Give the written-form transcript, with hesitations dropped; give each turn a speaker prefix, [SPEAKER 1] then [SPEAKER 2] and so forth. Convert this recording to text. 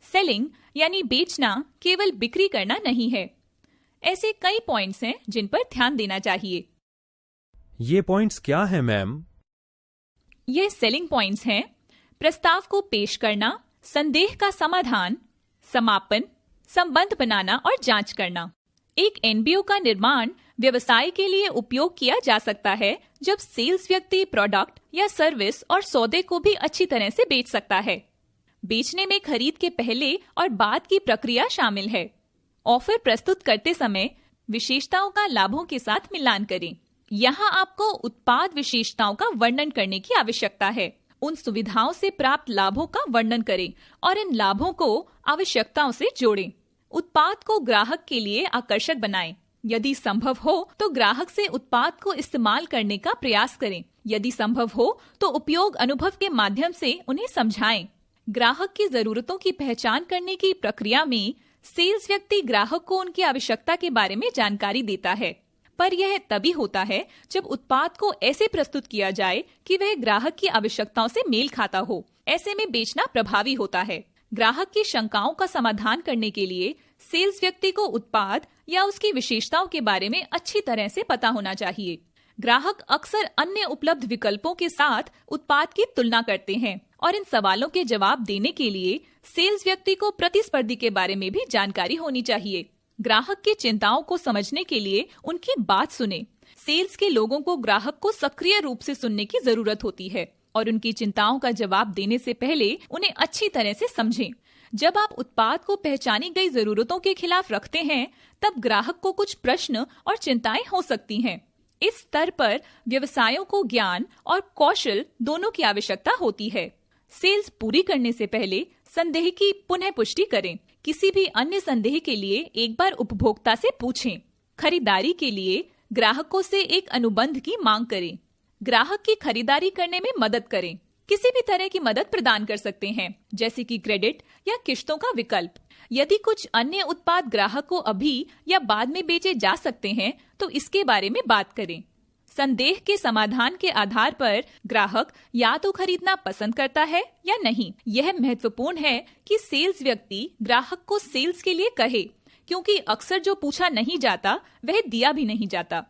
[SPEAKER 1] Selling यानी बेचना केवल बिक्री करना नहीं है। ऐसे कई पॉइंट्स हैं जिन पर ध्यान देना चाहिए।
[SPEAKER 2] ये पॉइंट्स क्या हैं मैम?
[SPEAKER 1] ये सेलिंग पॉइंट्स हैं: प्रस्ताव को पेश करना, संदेह का समाधान, समापन, संबंध बनाना और जांच करना। एक एनबीओ का निर्माण व्यवसाय के लिए उपयोग किया जा सकता है जब सेल्स व्यक्ति प्रोडक्ट या सर्विस और सौदे को भी अच्छी तरह से बेच सकता है। बेचने में खरीद के पहले और बाद की प्रक्रिया शामिल है। ऑफर प्रस्तुत करते समय विशेषताओं का लाभों के साथ मिलान करें। यहाँ आपको उत्पाद विशेषताओं का वर्णन करने की आवश्यकता है। उन सुविधाओं से प्राप्त लाभों का वर्णन करें और इन लाभों को आवश्यकताओं से जोड़ें। उत्पाद को ग्राहक के लिए आकर्षक बनाएं। यदि संभव हो तो ग्राहक से उत्पाद को इस्तेमाल करने का प्रयास करें। यदि संभव हो तो उपयोग अनुभव के माध्यम से उन्हें समझाएं। ग्राहक की जरूरतों की पहचान करने की प्रक्रिया में सेल्स व्यक्ति ग्राहक को उनकी आवश्यकता के बारे में जानकारी देता है, पर यह तभी होता है जब उत्पाद को ऐसे प्रस्तुत किया जाए कि वह ग्राहक की आवश्यकताओं से मेल खाता हो। ऐसे में बेचना प्रभावी होता है। ग्राहक की शंकाओं का समाधान करने के लिए सेल्स व्यक्ति को उत्पाद या उसकी विशेषताओं के बारे में अच्छी तरह से पता होना चाहिए। ग्राहक अक्सर अन्य उपलब्ध विकल्पों के साथ उत्पाद की तुलना करते हैं और इन सवालों के जवाब देने के लिए सेल्स व्यक्ति को प्रतिस्पर्धी के बारे में भी जानकारी होनी चाहिए। ग्राहक की चिंताओं को समझने के लिए उनकी बात सुने। सेल्स के लोगों को ग्राहक को सक्रिय रूप से सुनने की जरूरत होती है और उनकी चिंताओं का जवाब देने से पहले उन्हें अच्छी तरह से समझें। जब आप उत्पाद को पहचानी गई जरूरतों के खिलाफ रखते हैं, तब ग्राहक को कुछ प्रश्न और चिंताएं हो सकती हैं। इस स्तर पर व्यवसायों को ज्ञान और कौशल दोनों की आवश्यकता होती है। सेल्स पूरी करने से पहले संदेह की पुनः पुष्टि करें। किसी भी अन्य संदेह के लिए एक बार उपभोक्ता से पूछें। खरीदारी के लिए ग्राहकों से एक अनुबंध की मांग करें। ग्राहक की खरीदारी करने में मदद करें। किसी भी तरह की मदद प्रदान कर सकते हैं, जैसे कि क्रेडिट या किश्तों का विकल्प। यदि कुछ अन्य उत्पाद ग्राहक को अभी या बाद में बेचे जा सकते हैं, तो इसके बारे में बात करें। संदेह के समाधान के आधार पर ग्राहक या तो खरीदना पसंद करता है या नहीं। यह महत्वपूर्ण है कि सेल्स व्यक्ति ग्राहक को सेल्स के लिए कहे, क्योंकि अक्सर जो पूछा नहीं जाता वह दिया भी नहीं जाता।